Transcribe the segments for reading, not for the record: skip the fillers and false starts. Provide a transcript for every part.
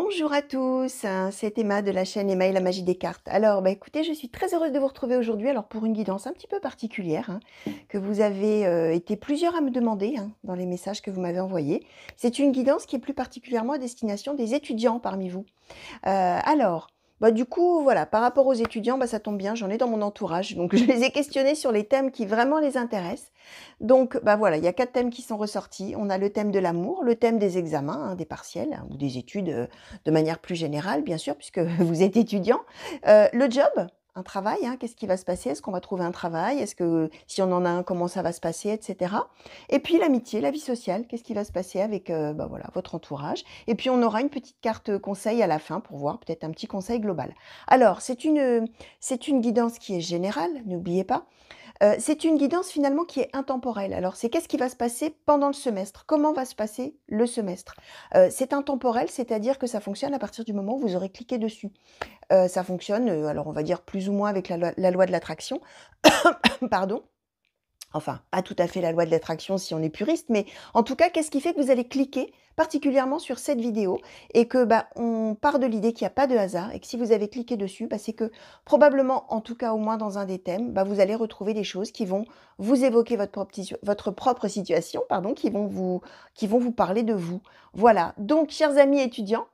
Bonjour à tous, c'est Emma de la chaîne Emma et la magie des cartes. Alors, écoutez, je suis très heureuse de vous retrouver aujourd'hui pour une guidance un petit peu particulière que vous avez été plusieurs à me demander dans les messages que vous m'avez envoyés. C'est une guidance qui est plus particulièrement à destination des étudiants parmi vous. Alors, du coup, voilà, par rapport aux étudiants, ça tombe bien, j'en ai dans mon entourage. Donc, je les ai questionnés sur les thèmes qui vraiment les intéressent. Donc, voilà, il y a 4 thèmes qui sont ressortis. On a le thème de l'amour, le thème des examens, des partiels ou des études de manière plus générale, bien sûr, puisque vous êtes étudiant. Le job, un travail, qu'est-ce qui va se passer? Est-ce qu'on va trouver un travail? Est-ce que si on en a un, comment ça va se passer, etc. Et puis l'amitié, la vie sociale, qu'est-ce qui va se passer avec voilà, votre entourage? Et puis on aura une petite carte conseil à la fin pour voir peut-être un petit conseil global. Alors, c'est une guidance qui est générale, n'oubliez pas. C'est une guidance finalement qui est intemporelle. Alors c'est qu'est-ce qui va se passer pendant le semestre? Comment va se passer le semestre? C'est intemporel, c'est-à-dire que ça fonctionne à partir du moment où vous aurez cliqué dessus. Ça fonctionne, alors on va dire plus ou moins avec la loi de l'attraction, pardon. Enfin, pas tout à fait la loi de l'attraction si on est puriste, mais en tout cas, qu'est-ce qui fait que vous allez cliquer particulièrement sur cette vidéo et que on part de l'idée qu'il n'y a pas de hasard et que si vous avez cliqué dessus, c'est que probablement, en tout cas au moins dans un des thèmes, vous allez retrouver des choses qui vont vous évoquer votre propre situation, pardon, qui vont vous parler de vous. Voilà. Donc, chers amis étudiants,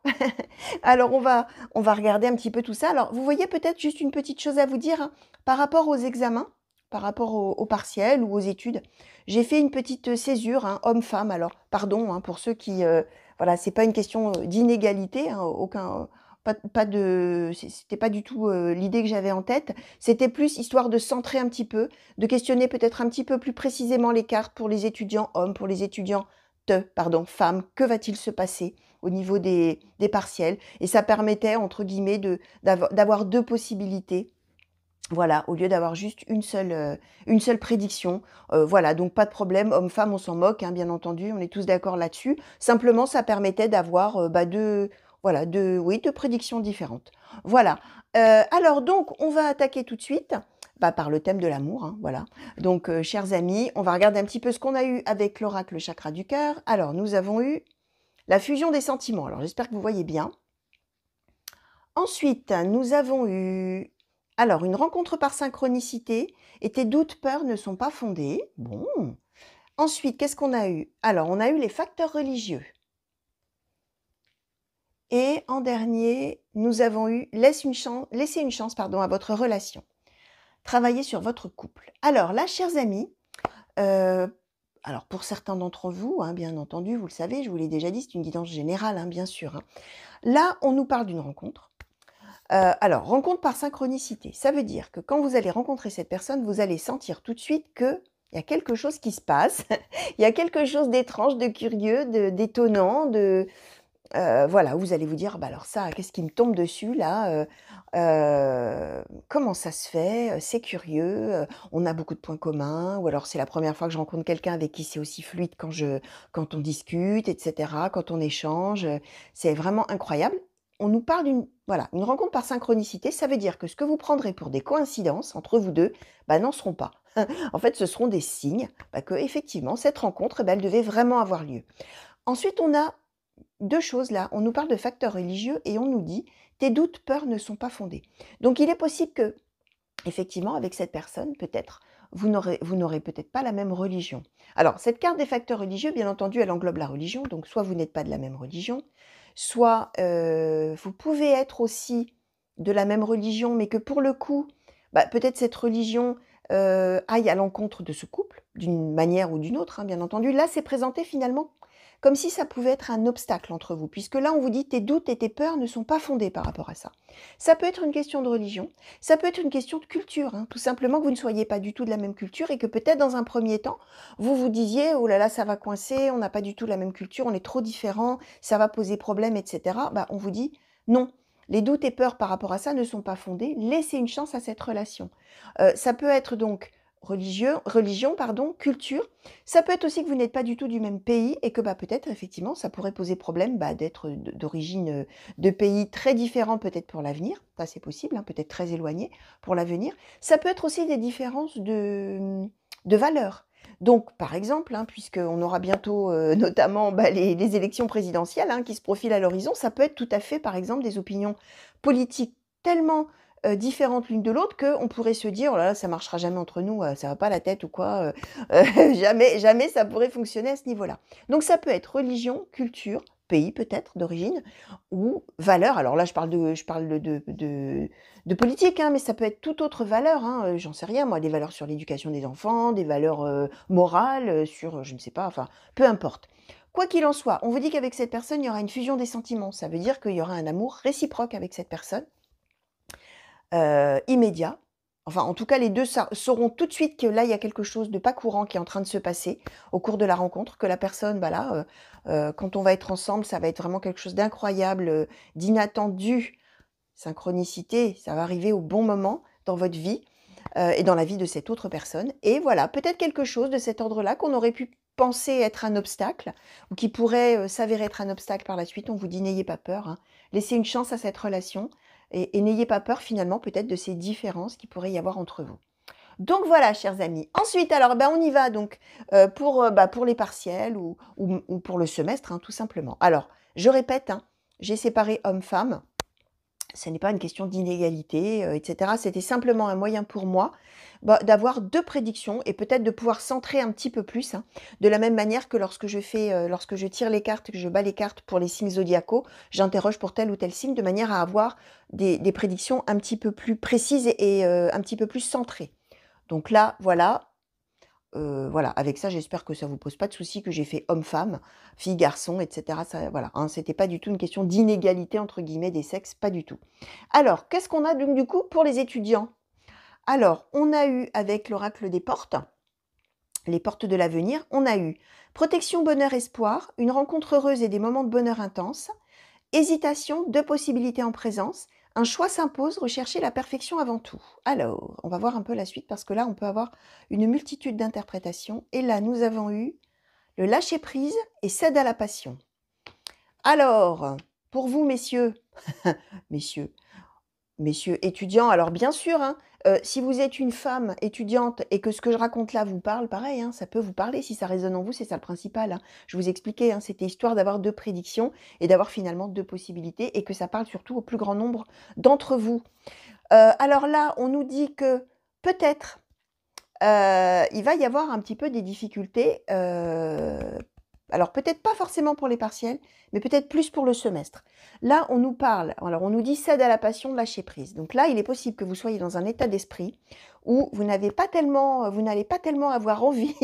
alors on va regarder un petit peu tout ça. Alors, vous voyez peut-être juste une petite chose à vous dire par rapport aux examens, par rapport aux partiels ou aux études. J'ai fait une petite césure, homme-femme. Alors, pardon pour ceux qui... voilà, c'est pas une question d'inégalité, aucun... C'était pas du tout l'idée que j'avais en tête. C'était plus histoire de centrer un petit peu, de questionner peut-être un petit peu plus précisément les cartes pour les étudiants hommes, pour les étudiantes, pardon, femmes. Que va-t-il se passer au niveau des partiels? Et ça permettait, entre guillemets, d'avoir deux possibilités. Voilà, au lieu d'avoir juste une seule prédiction. Voilà, donc pas de problème, homme-femme, on s'en moque, bien entendu, on est tous d'accord là-dessus. Simplement, ça permettait d'avoir voilà, deux prédictions différentes. Voilà. Alors donc, on va attaquer tout de suite par le thème de l'amour. Voilà. Donc, chers amis, on va regarder un petit peu ce qu'on a eu avec l'oracle chakra du cœur. Alors, nous avons eu la fusion des sentiments. Alors, j'espère que vous voyez bien. Ensuite, nous avons eu alors une rencontre par synchronicité et tes doutes, peurs ne sont pas fondés. Bon. Ensuite, qu'est-ce qu'on a eu? Alors, on a eu les facteurs religieux. Et en dernier, nous avons eu laissez une chance à votre relation. Travaillez sur votre couple. Alors là, chers amis, alors pour certains d'entre vous, bien entendu, vous le savez, je vous l'ai déjà dit, c'est une guidance générale, bien sûr. Là, on nous parle d'une rencontre. Alors, rencontre par synchronicité, ça veut dire que quand vous allez rencontrer cette personne, vous allez sentir tout de suite qu'il y a quelque chose qui se passe, il y a quelque chose d'étrange, de curieux, d'étonnant, voilà, vous allez vous dire: alors ça, qu'est-ce qui me tombe dessus là? Comment ça se fait? C'est curieux, on a beaucoup de points communs» ou alors «C'est la première fois que je rencontre quelqu'un avec qui c'est aussi fluide quand on discute et cetera, quand on échange, c'est vraiment incroyable». On nous parle une rencontre par synchronicité, ça veut dire que ce que vous prendrez pour des coïncidences entre vous 2, n'en seront pas. En fait, ce seront des signes, qu'effectivement cette rencontre, elle devait vraiment avoir lieu. Ensuite, on a 2 choses là, on nous parle de facteurs religieux et on nous dit: «Tes doutes, peurs ne sont pas fondés». Donc il est possible que, effectivement, avec cette personne, peut-être, vous n'aurez peut-être pas la même religion. Alors cette carte des facteurs religieux, bien entendu, elle englobe la religion, donc soit vous n'êtes pas de la même religion, soit, vous pouvez être aussi de la même religion, mais que pour le coup, peut-être cette religion, aille à l'encontre de ce couple, d'une manière ou d'une autre, bien entendu. Là, c'est présenté finalement comme si ça pouvait être un obstacle entre vous, puisque là, on vous dit: «Tes doutes et tes peurs ne sont pas fondés par rapport à ça». Ça peut être une question de religion, ça peut être une question de culture, tout simplement que vous ne soyez pas du tout de la même culture et que peut-être dans un premier temps, vous vous disiez: «Oh là là, ça va coincer, on n'a pas du tout la même culture, on est trop différents, ça va poser problème» et cetera. On vous dit: «Non, les doutes et peurs par rapport à ça ne sont pas fondés, laissez une chance à cette relation». Ça peut être donc religion, pardon, culture. Ça peut être aussi que vous n'êtes pas du tout du même pays et que peut-être effectivement ça pourrait poser problème d'être d'origine de pays très différents peut-être pour l'avenir. Ça c'est possible, peut-être très éloignés pour l'avenir. Ça peut être aussi des différences de valeurs. Donc, par exemple, hein, puisqu'on aura bientôt notamment bah, les élections présidentielles hein, qui se profilent à l'horizon, ça peut être tout à fait, par exemple, des opinions politiques tellement différentes l'une de l'autre qu'on pourrait se dire, oh là là, ça marchera jamais entre nous, ça va pas la tête ou quoi, jamais, jamais ça pourrait fonctionner à ce niveau-là. Donc ça peut être religion, culture, pays peut-être d'origine, ou valeur. Alors là, je parle de politique, hein, mais ça peut être toute autre valeur, hein, j'en sais rien moi, des valeurs sur l'éducation des enfants, des valeurs, morales, sur, je ne sais pas, enfin, peu importe. Quoi qu'il en soit, on vous dit qu'avec cette personne, il y aura une fusion des sentiments. Ça veut dire qu'il y aura un amour réciproque avec cette personne, immédiat. Enfin, en tout cas, les 2 sauront tout de suite que là, il y a quelque chose de pas courant qui est en train de se passer au cours de la rencontre, que la personne, bah là, quand on va être ensemble, ça va être vraiment quelque chose d'incroyable, d'inattendu. Synchronicité, ça va arriver au bon moment dans votre vie, et dans la vie de cette autre personne et voilà, peut-être quelque chose de cet ordre-là qu'on aurait pu penser être un obstacle ou qui pourrait, s'avérer être un obstacle par la suite. On vous dit: «N'ayez pas peur, hein, laissez une chance à cette relation et n'ayez pas peur finalement peut-être de ces différences qu'il pourrait y avoir entre vous». Donc voilà, chers amis. Ensuite, alors, bah, on y va donc, pour les partiels ou pour le semestre, hein, tout simplement. Alors, je répète, hein, j'ai séparé homme-femme. Ce n'est pas une question d'inégalité, et cetera. C'était simplement un moyen pour moi, bah, d'avoir 2 prédictions et peut-être de pouvoir centrer un petit peu plus, hein. De la même manière que lorsque je tire les cartes, que je bats les cartes pour les signes zodiacaux, j'interroge pour tel ou tel signe de manière à avoir des prédictions un petit peu plus précises et un petit peu plus centrées. Donc là, voilà, avec ça, j'espère que ça vous pose pas de soucis, que j'ai fait homme-femme, fille-garçon, et cetera. Ça voilà, hein, c'était pas du tout une question «d'inégalité» entre guillemets des sexes, pas du tout. Alors, qu'est-ce qu'on a donc du coup pour les étudiants? Alors, on a eu avec l'oracle des portes, les portes de l'avenir, on a eu protection, bonheur, espoir, une rencontre heureuse et des moments de bonheur intense, hésitation, 2 possibilités en présence, un choix s'impose, rechercher la perfection avant tout. Alors, on va voir un peu la suite parce que là, on peut avoir une multitude d'interprétations et là, nous avons eu le lâcher prise et cède à la passion. Alors, pour vous messieurs, messieurs, messieurs étudiants, alors bien sûr, hein, si vous êtes une femme étudiante et que ce que je raconte là vous parle, pareil, hein, ça peut vous parler si ça résonne en vous, c'est ça le principal, hein. Je vous expliquais, hein, c'était histoire d'avoir 2 prédictions et d'avoir finalement 2 possibilités et que ça parle surtout au plus grand nombre d'entre vous. Alors là, on nous dit que peut-être, il va y avoir un petit peu des difficultés, alors peut-être pas forcément pour les partiels, mais peut-être plus pour le semestre. Là, on nous parle, alors on nous dit cède à la passion, lâcher prise. Donc là, il est possible que vous soyez dans un état d'esprit où vous n'allez pas tellement avoir envie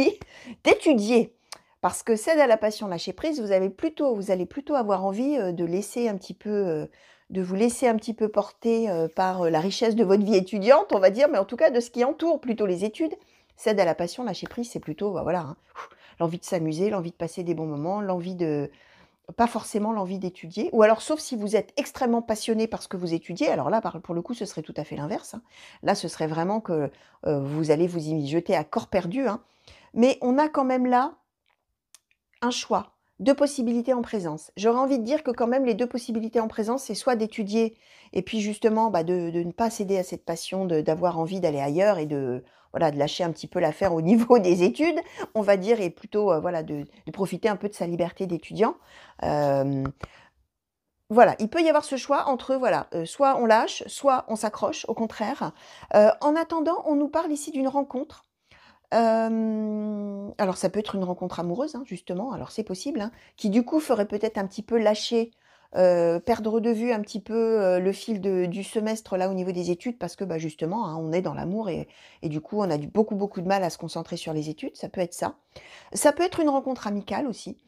d'étudier. Parce que cède à la passion, lâcher prise, vous allez plutôt avoir envie de laisser un petit peu, de vous laisser un petit peu porter par la richesse de votre vie étudiante, on va dire, mais en tout cas de ce qui entoure plutôt les études. Cède à la passion, lâcher prise, c'est plutôt, bah, voilà, hein, l'envie de s'amuser, l'envie de passer des bons moments, l'envie de pas forcément l'envie d'étudier ou alors sauf si vous êtes extrêmement passionné par ce que vous étudiez, alors là, pour le coup, ce serait tout à fait l'inverse, hein. Là, ce serait vraiment que, vous allez vous y jeter à corps perdu, hein. Mais on a quand même là un choix, 2 possibilités en présence. J'aurais envie de dire que quand même les 2 possibilités en présence, c'est soit d'étudier et puis justement, bah, de ne pas céder à cette passion d'avoir envie d'aller ailleurs et de, voilà, de lâcher un petit peu l'affaire au niveau des études, on va dire et plutôt, voilà, de profiter un peu de sa liberté d'étudiant. Hem, voilà, il peut y avoir ce choix entre, voilà, soit on lâche, soit on s'accroche, au contraire. En attendant, on nous parle ici d'une rencontre. Alors ça peut être une rencontre amoureuse, hein, justement, alors c'est possible, hein, qui du coup ferait peut-être un petit peu lâcher, perdre de vue un petit peu, le fil du semestre là au niveau des études parce que, bah, justement, hein, on est dans l'amour et du coup on a du beaucoup, beaucoup de mal à se concentrer sur les études, ça peut être ça. Ça peut être une rencontre amicale aussi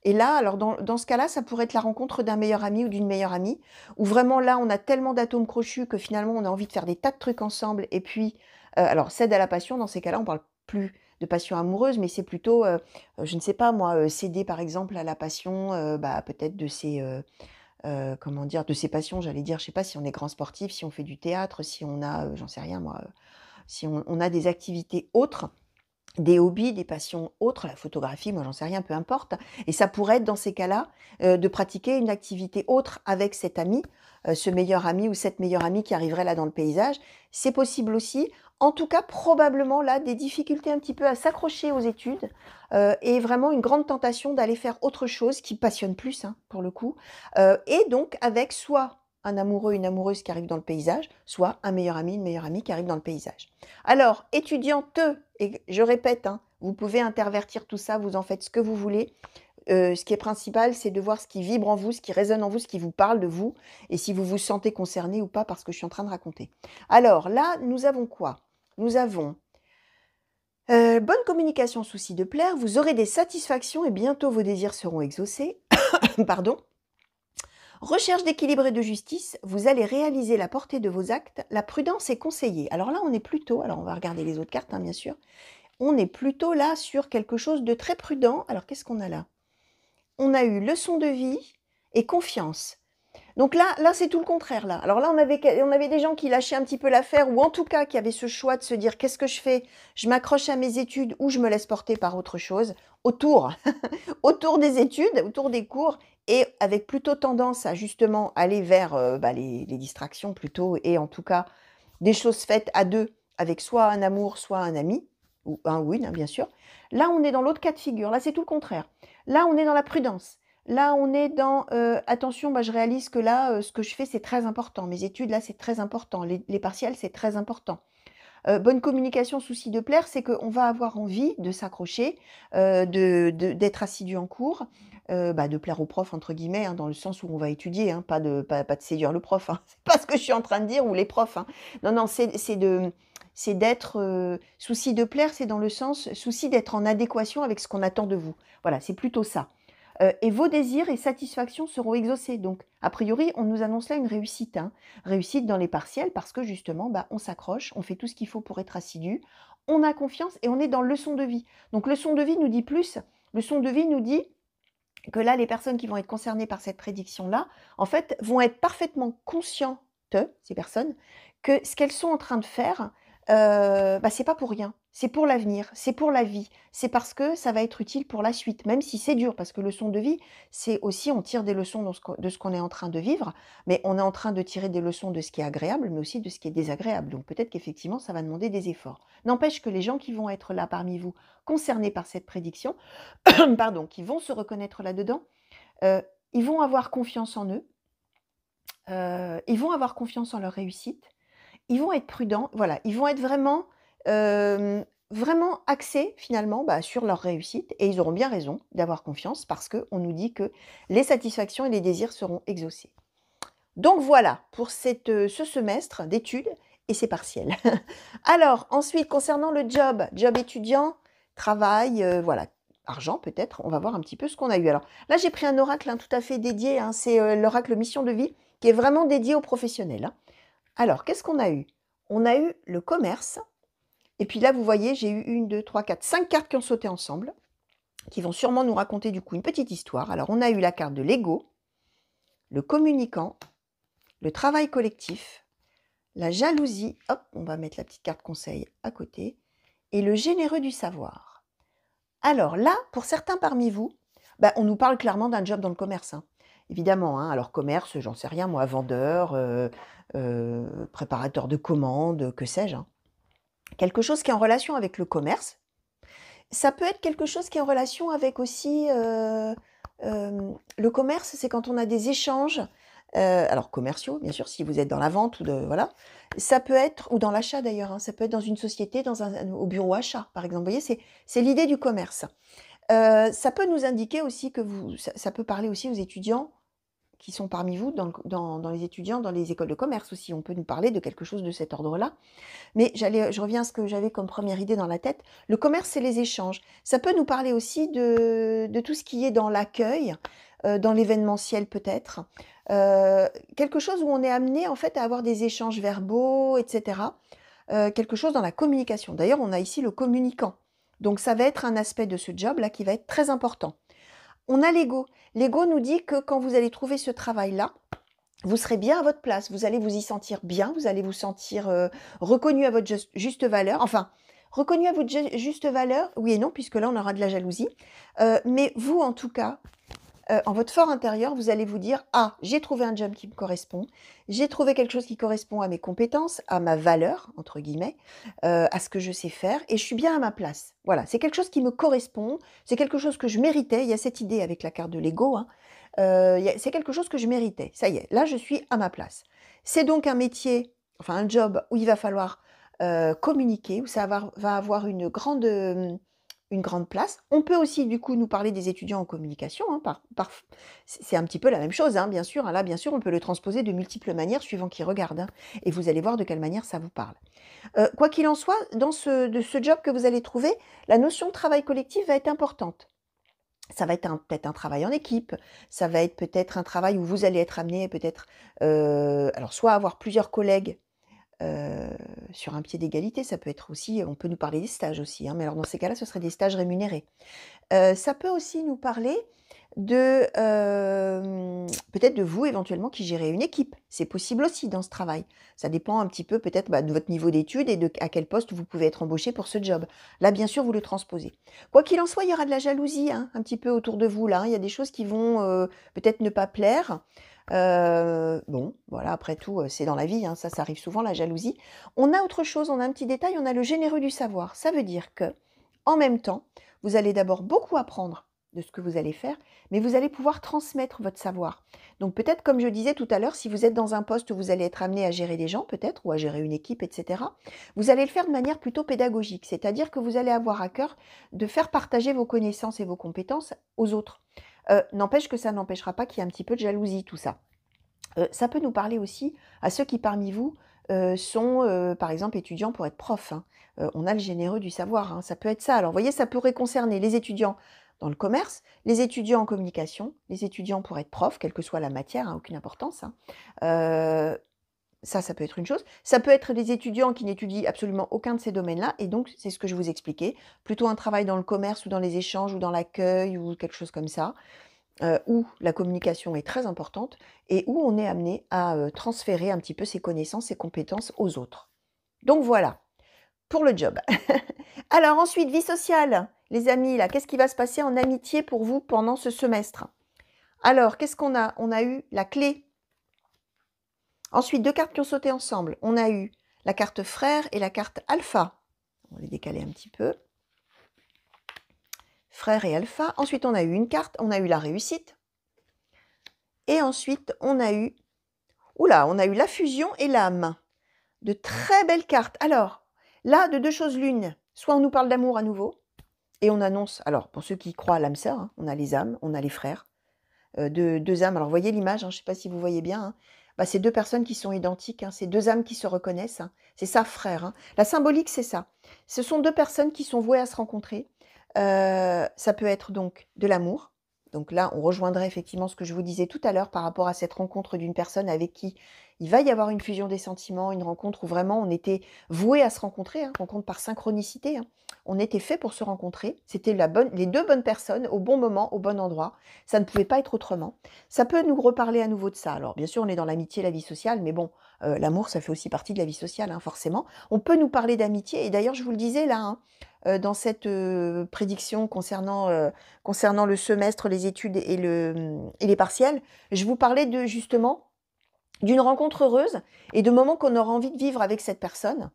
et là, alors dans ce cas-là, ça pourrait être la rencontre d'un meilleur ami ou d'une meilleure amie, où vraiment là, on a tellement d'atomes crochus que finalement on a envie de faire des tas de trucs ensemble et puis, alors cède à la passion, dans ces cas-là, on parle plus de passion amoureuse, mais c'est plutôt, je ne sais pas moi, céder par exemple à la passion, bah, peut-être de ses, comment dire? De ses passions, j'allais dire, je sais pas si on est grand sportif, si on fait du théâtre, si on a, j'en sais rien moi, si on a des activités autres des hobbies, des passions autres, la photographie, moi j'en sais rien, peu importe. Et ça pourrait être dans ces cas-là de pratiquer une activité autre avec cet ami, ce meilleur ami ou cette meilleure amie qui arriverait là dans le paysage. C'est possible aussi. En tout cas, probablement là, des difficultés un petit peu à s'accrocher aux études et vraiment une grande tentation d'aller faire autre chose qui passionne plus, hein, pour le coup. Et donc avec soit un amoureux, une amoureuse qui arrive dans le paysage, soit un meilleur ami, une meilleure amie qui arrive dans le paysage. Alors, étudiante, et je répète, hein, vous pouvez intervertir tout ça, vous en faites ce que vous voulez. Ce qui est principal, c'est de voir ce qui vibre en vous, ce qui résonne en vous, ce qui vous parle de vous, et si vous vous sentez concerné ou pas par ce que je suis en train de raconter. Alors là, nous avons quoi? Nous avons bonne communication, souci de plaire, vous aurez des satisfactions et bientôt vos désirs seront exaucés. Pardon. Recherche d'équilibre et de justice, vous allez réaliser la portée de vos actes, la prudence est conseillée. Alors là, on est plutôt, alors on va regarder les autres cartes, hein, bien sûr, on est plutôt là sur quelque chose de très prudent. Alors qu'est-ce qu'on a là? On a eu leçon de vie et confiance. Donc là c'est tout le contraire. Là. Alors là, on avait des gens qui lâchaient un petit peu l'affaire, ou en tout cas qui avaient ce choix de se dire qu'est-ce que je fais? Je m'accroche à mes études ou je me laisse porter par autre chose autour, autour des études, autour des cours, et avec plutôt tendance à justement aller vers les distractions plutôt, et en tout cas des choses faites à deux, avec soit un amour, soit un ami, ou un ou une, hein, bien sûr. Là, on est dans l'autre cas de figure. Là, c'est tout le contraire. Là, on est dans la prudence. Là, on est dans attention, je réalise que là, ce que je fais, c'est très important. Mes études, là, c'est très important. Les partiels, c'est très important. Bonne communication, souci de plaire, c'est qu'on va avoir envie de s'accrocher, d'être assidu en cours, de plaire au prof, entre guillemets, hein, dans le sens où on va étudier, hein, pas de séduire le prof. Hein. C'est pas ce que je suis en train de dire, ou les profs. Hein. Non, c'est d'être souci de plaire, c'est dans le sens souci d'être en adéquation avec ce qu'on attend de vous. Voilà, c'est plutôt ça. Et vos désirs et satisfactions seront exaucés. Donc, a priori, on nous annonce là une réussite. Hein. Réussite dans les partiels parce que justement, on s'accroche, on fait tout ce qu'il faut pour être assidu, on a confiance et on est dans leçon de vie. Donc, leçon de vie nous dit plus. Leçon de vie nous dit que là, les personnes qui vont être concernées par cette prédiction-là, en fait, vont être parfaitement conscientes, ces personnes, que ce qu'elles sont en train de faire, c'est pas pour rien, c'est pour l'avenir, c'est pour la vie, c'est parce que ça va être utile pour la suite, même si c'est dur, parce que leçon de vie, c'est aussi, on tire des leçons de ce qu'on est en train de vivre, mais on est en train de tirer des leçons de ce qui est agréable, mais aussi de ce qui est désagréable, donc peut-être qu'effectivement, ça va demander des efforts. N'empêche que les gens qui vont être là parmi vous, concernés par cette prédiction, pardon, qui vont se reconnaître là-dedans, ils vont avoir confiance en eux, ils vont avoir confiance en leur réussite, ils vont être prudents, voilà, ils vont être vraiment, vraiment axés finalement, sur leur réussite, et ils auront bien raison d'avoir confiance parce qu'on nous dit que les satisfactions et les désirs seront exaucés. Donc voilà pour ce semestre d'études et c'est partiel. Alors ensuite concernant le job étudiant, travail, voilà, argent peut-être, on va voir un petit peu ce qu'on a eu. Alors là j'ai pris un oracle tout à fait dédié, c'est l'oracle mission de vie qui est vraiment dédié aux professionnels. Alors, qu'est-ce qu'on a eu? On a eu le commerce. Et puis là, vous voyez, j'ai eu 1, 2, 3, 4, 5 cartes qui ont sauté ensemble, qui vont sûrement nous raconter du coup une petite histoire. Alors, on a eu la carte de l'ego, le communicant, le travail collectif, la jalousie, hop, on va mettre la petite carte conseil à côté, et le généreux du savoir. Alors là, pour certains parmi vous, on nous parle clairement d'un job dans le commerce. Hein. Évidemment, hein, alors commerce, j'en sais rien, moi, vendeur, préparateur de commandes, que sais-je. Hein. Quelque chose qui est en relation avec le commerce. Ça peut être quelque chose qui est en relation avec aussi... le commerce, c'est quand on a des échanges, alors commerciaux, bien sûr, si vous êtes dans la vente ou voilà. Ça peut être, ou dans l'achat d'ailleurs, hein, ça peut être dans une société, au bureau achat, par exemple. Vous voyez, c'est l'idée du commerce. Ça peut nous indiquer aussi que ça peut parler aussi aux étudiants qui sont parmi vous, dans les étudiants, dans les écoles de commerce aussi. On peut nous parler de quelque chose de cet ordre-là. Mais je reviens à ce que j'avais comme première idée dans la tête. Le commerce, c'est les échanges. Ça peut nous parler aussi de tout ce qui est dans l'accueil, dans l'événementiel peut-être. Quelque chose où on est amené en fait à avoir des échanges verbaux, etc. Quelque chose dans la communication. D'ailleurs, on a ici le communicant. Donc ça va être un aspect de ce job-là qui va être très important. On a l'ego. L'ego nous dit que quand vous allez trouver ce travail-là, vous serez bien à votre place, vous allez vous y sentir bien, vous allez vous sentir reconnu à votre juste valeur. Enfin, reconnu à votre juste valeur, oui et non, puisque là, on aura de la jalousie. Mais vous, en tout cas, en votre fort intérieur, vous allez vous dire: «Ah, j'ai trouvé un job qui me correspond. J'ai trouvé quelque chose qui correspond à mes compétences, à ma «valeur» entre guillemets, à ce que je sais faire et je suis bien à ma place». Voilà, c'est quelque chose qui me correspond, c'est quelque chose que je méritais. Il y a cette idée avec la carte de l'ego, hein. C'est quelque chose que je méritais. Ça y est, là, je suis à ma place. C'est donc un métier, enfin un job où il va falloir, communiquer, où ça va avoir une grande place. On peut aussi, du coup, nous parler des étudiants en communication, hein, c'est un petit peu la même chose, hein, bien sûr. Hein, là, bien sûr, on peut le transposer de multiples manières suivant qui regarde, hein, et vous allez voir de quelle manière ça vous parle. Quoi qu'il en soit, de ce job que vous allez trouver, la notion de travail collectif va être importante. Ça va être peut-être un travail en équipe, ça va être peut-être un travail où vous allez être amené peut-être, alors soit avoir plusieurs collègues Heu, sur un pied d'égalité, ça peut être aussi on peut nous parler des stages aussi, hein, mais alors dans ces cas-là, ce seraient des stages rémunérés. Ça peut aussi nous parler de, peut-être de vous éventuellement qui gérez une équipe. C'est possible aussi dans ce travail. Ça dépend un petit peu peut-être, bah, de votre niveau d'études et de à quel poste vous pouvez être embauché pour ce job. Là, bien sûr, vous le transposez. Quoi qu'il en soit, il y aura de la jalousie, hein, un petit peu autour de vous là, hein. Il y a des choses qui vont, peut-être ne pas plaire. Bon, voilà, après tout, c'est dans la vie, hein, ça arrive souvent la jalousie. On a autre chose, on a un petit détail, on a le généreux du savoir. Ça veut dire que en même temps, vous allez d'abord beaucoup apprendre de ce que vous allez faire, mais vous allez pouvoir transmettre votre savoir. Donc peut-être, comme je disais tout à l'heure, si vous êtes dans un poste où vous allez être amené à gérer des gens, peut-être, ou à gérer une équipe, etc., vous allez le faire de manière plutôt pédagogique, c'est-à-dire que vous allez avoir à cœur de faire partager vos connaissances et vos compétences aux autres. N'empêche que ça n'empêchera pas qu'il y ait un petit peu de jalousie, tout ça. Ça peut nous parler aussi à ceux qui parmi vous, sont, par exemple étudiants pour être prof, hein. On a le généreux du savoir, hein, ça peut être ça. Alors vous voyez, ça pourrait concerner les étudiants dans le commerce, les étudiants en communication, les étudiants pour être prof, quelle que soit la matière, hein, aucune importance, hein. Heu, Ça peut être une chose. Ça peut être des étudiants qui n'étudient absolument aucun de ces domaines-là et donc c'est ce que je vous expliquais, plutôt un travail dans le commerce ou dans les échanges ou dans l'accueil ou quelque chose comme ça. Où la communication est très importante et où on est amené à, transférer un petit peu ses connaissances, ses compétences aux autres. Donc voilà, pour le job. Alors ensuite, vie sociale, les amis là, qu'est-ce qui va se passer en amitié pour vous pendant ce semestre? Alors, qu'est-ce qu'on a? On a eu la clé. Ensuite, 2 cartes qui ont sauté ensemble. On a eu la carte frère et la carte alpha. On va les décaler un petit peu. Frère et alpha. Ensuite, on a eu une carte, on a eu la réussite. Et ensuite, on a eu on a eu la fusion et l'âme. De très belles cartes. Alors, là, de deux choses l'une. Soit on nous parle d'amour à nouveau, et on annonce, alors pour ceux qui croient à l'âme sœur, hein, on a les âmes, on a les frères, deux âmes. Alors, vous voyez l'image, hein, je ne sais pas si vous voyez bien. Hein. Bah, c'est deux personnes qui sont identiques, hein, c'est deux âmes qui se reconnaissent. Hein. C'est ça, frère. Hein. La symbolique, c'est ça. Ce sont deux personnes qui sont vouées à se rencontrer. Ça peut être donc de l'amour. Donc là, on rejoindrait effectivement ce que je vous disais tout à l'heure par rapport à cette rencontre d'une personne avec qui il va y avoir une fusion des sentiments, une rencontre où vraiment on était voué à se rencontrer, hein, rencontre par synchronicité. Hein. On était fait pour se rencontrer. C'était les deux bonnes personnes au bon moment, au bon endroit. Ça ne pouvait pas être autrement. Ça peut nous reparler à nouveau de ça. Alors bien sûr, on est dans l'amitié, la vie sociale, mais bon, l'amour, ça fait aussi partie de la vie sociale, hein, forcément. On peut nous parler d'amitié, et d'ailleurs, je vous le disais là, hein, dans cette prédiction concernant le semestre, les études et les partiels, je vous parlais justement d'une rencontre heureuse et de moments qu'on aura envie de vivre avec cette personne,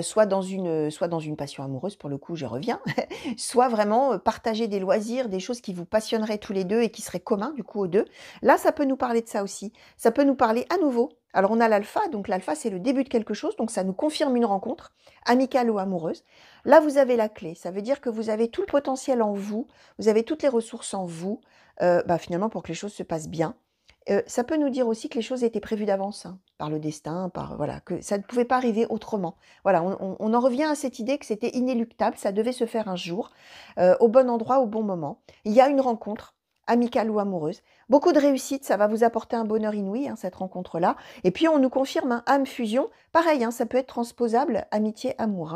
soit dans une passion amoureuse, pour le coup, je reviens, soit vraiment partager des loisirs, des choses qui vous passionneraient tous les deux et qui seraient communs du coup aux deux. Là, ça peut nous parler de ça aussi. Ça peut nous parler à nouveau. Alors on a l'alpha, donc l'alpha c'est le début de quelque chose, donc ça nous confirme une rencontre, amicale ou amoureuse. Là, vous avez la clé, ça veut dire que vous avez tout le potentiel en vous, vous avez toutes les ressources en vous, finalement pour que les choses se passent bien. Ça peut nous dire aussi que les choses étaient prévues d'avance, hein, par le destin, voilà, que ça ne pouvait pas arriver autrement. Voilà, on en revient à cette idée que c'était inéluctable, ça devait se faire un jour, au bon endroit, au bon moment. Il y a une rencontre, amicale ou amoureuse. Beaucoup de réussite, ça va vous apporter un bonheur inouï, hein, cette rencontre-là. Et puis on nous confirme, hein, âme fusion, pareil, hein, ça peut être transposable, amitié, amour.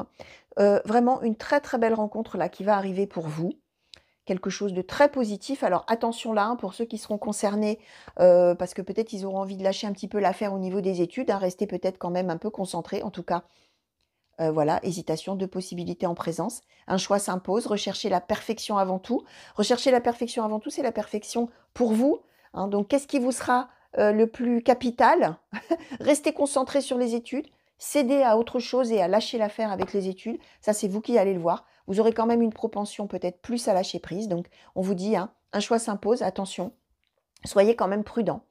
Hein. Vraiment une très très belle rencontre là qui va arriver pour vous. Quelque chose de très positif. Alors attention là, hein, pour ceux qui seront concernés, parce que peut-être ils auront envie de lâcher un petit peu l'affaire au niveau des études, hein, restez peut-être quand même un peu concentrés. En tout cas, Voilà, hésitation, deux possibilités en présence. Un choix s'impose, recherchez la perfection avant tout. Rechercher la perfection avant tout, c'est la perfection pour vous, hein. Donc, qu'est-ce qui vous sera le plus capital? Restez concentré sur les études, cédez à autre chose et à lâcher l'affaire avec les études. Ça, c'est vous qui allez le voir. Vous aurez quand même une propension peut-être plus à lâcher prise. Donc, on vous dit, hein, un choix s'impose, attention, soyez quand même prudent.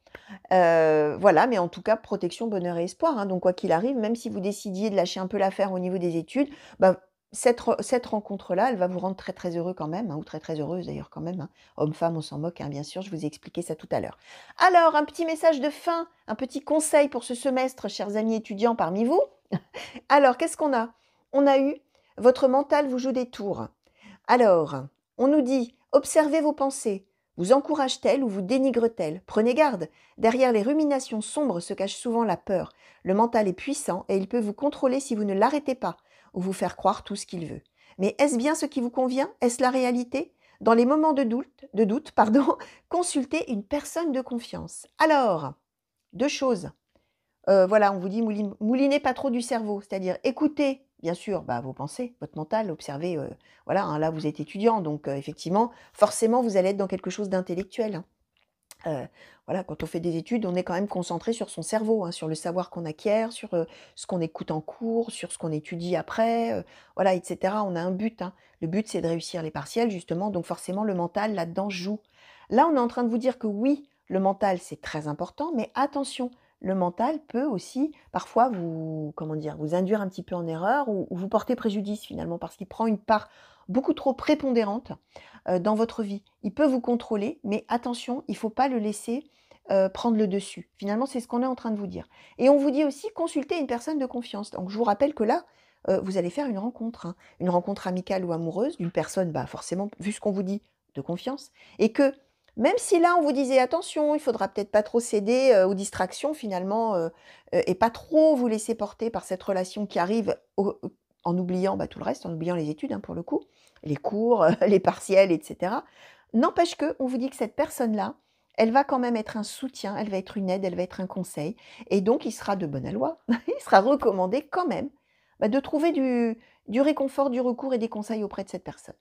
Voilà, mais en tout cas, protection, bonheur et espoir, hein. Donc quoi qu'il arrive, même si vous décidiez de lâcher un peu l'affaire au niveau des études, bah, cette rencontre-là, elle va vous rendre très, très heureux quand même, hein, ou très, très heureuse d'ailleurs quand même, hein. Homme-femme, on s'en moque, hein, bien sûr, je vous ai expliqué ça tout à l'heure. Alors, un petit message de fin, un petit conseil pour ce semestre, chers amis étudiants parmi vous. Alors, qu'est-ce qu'on a? On a eu: votre mental vous joue des tours. Alors, on nous dit: observez vos pensées. Vous encourage-t-elle ou vous dénigre-t-elle? Prenez garde. Derrière les ruminations sombres se cache souvent la peur. Le mental est puissant et il peut vous contrôler si vous ne l'arrêtez pas, ou vous faire croire tout ce qu'il veut. Mais est-ce bien ce qui vous convient? Est-ce la réalité? Dans les moments de doute, pardon, consultez une personne de confiance. Alors, deux choses. Voilà, on vous dit moulinez pas trop du cerveau, c'est-à-dire écoutez, bien sûr, bah, vos pensées, votre mental, observez, voilà, hein, là vous êtes étudiant, donc effectivement, forcément vous allez être dans quelque chose d'intellectuel, hein. Voilà, quand on fait des études, on est quand même concentré sur son cerveau, hein, sur le savoir qu'on acquiert, sur, ce qu'on écoute en cours, sur ce qu'on étudie après, voilà, et cetera. On a un but, hein. Le but, c'est de réussir les partiels justement, donc forcément le mental là-dedans joue. Là, on est en train de vous dire que oui, le mental, c'est très important, mais attention, le mental peut aussi parfois vous, comment dire, vous induire un petit peu en erreur ou vous porter préjudice finalement parce qu'il prend une part beaucoup trop prépondérante dans votre vie. Il peut vous contrôler, mais attention, il ne faut pas le laisser prendre le dessus. Finalement, c'est ce qu'on est en train de vous dire. Et on vous dit aussi, consulter une personne de confiance. Donc, je vous rappelle que là, vous allez faire une rencontre, hein, une rencontre amicale ou amoureuse d'une personne, bah, forcément, vu ce qu'on vous dit, de confiance. Et que, même si là, on vous disait, attention, il faudra peut-être pas trop céder aux distractions, finalement, et pas trop vous laisser porter par cette relation qui arrive en oubliant bah, tout le reste, en oubliant les études, hein, pour le coup, les cours, les partiels, etc. N'empêche que, on vous dit que cette personne-là, elle va quand même être un soutien, elle va être une aide, elle va être un conseil. Et donc, il sera de bonne aloi, il sera recommandé quand même bah, de trouver du réconfort, du recours et des conseils auprès de cette personne.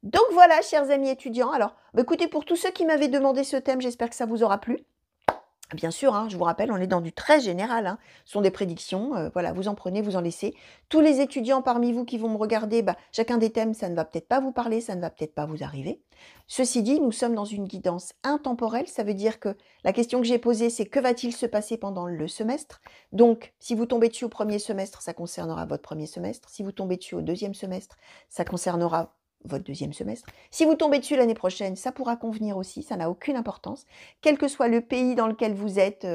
Donc voilà, chers amis étudiants. Alors, bah, écoutez, pour tous ceux qui m'avaient demandé ce thème, j'espère que ça vous aura plu. Bien sûr, hein, je vous rappelle, on est dans du très général, hein. Ce sont des prédictions, voilà, vous en prenez, vous en laissez. Tous les étudiants parmi vous qui vont me regarder, bah, chacun des thèmes, ça ne va peut-être pas vous parler, ça ne va peut-être pas vous arriver. Ceci dit, nous sommes dans une guidance intemporelle, ça veut dire que la question que j'ai posée, c'est que va-t-il se passer pendant le semestre? Donc, si vous tombez dessus au premier semestre, ça concernera votre premier semestre. Si vous tombez dessus au deuxième semestre, ça concernera votre deuxième semestre. Si vous tombez dessus l'année prochaine, ça pourra convenir aussi, ça n'a aucune importance. Quel que soit le pays dans lequel vous êtes,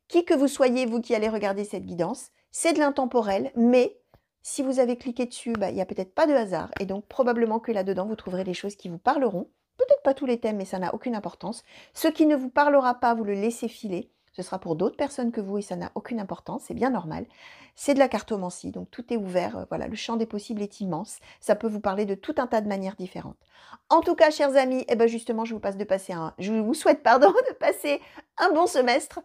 qui que vous soyez, vous qui allez regarder cette guidance, c'est de l'intemporel, mais si vous avez cliqué dessus, bah, il n'y a peut-être pas de hasard, et donc probablement que là-dedans, vous trouverez des choses qui vous parleront. Peut-être pas tous les thèmes, mais ça n'a aucune importance. Ce qui ne vous parlera pas, vous le laissez filer. Ce sera pour d'autres personnes que vous et ça n'a aucune importance, c'est bien normal. C'est de la cartomancie, donc tout est ouvert. Voilà, le champ des possibles est immense. Ça peut vous parler de tout un tas de manières différentes. En tout cas, chers amis, eh ben justement, je vous souhaite pardon, de passer un bon semestre.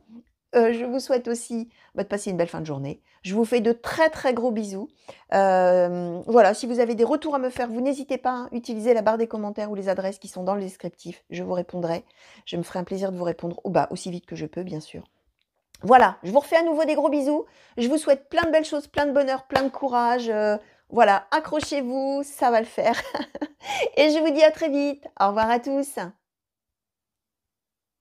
Je vous souhaite aussi de passer une belle fin de journée. Je vous fais de très très gros bisous. Voilà, si vous avez des retours à me faire, vous n'hésitez pas, hein, utilisez la barre des commentaires ou les adresses qui sont dans le descriptif. Je vous répondrai. Je me ferai un plaisir de vous répondre aussi vite que je peux, bien sûr. Voilà, je vous refais à nouveau des gros bisous. Je vous souhaite plein de belles choses, plein de bonheur, plein de courage. Voilà, accrochez-vous, ça va le faire. Et je vous dis à très vite. Au revoir à tous.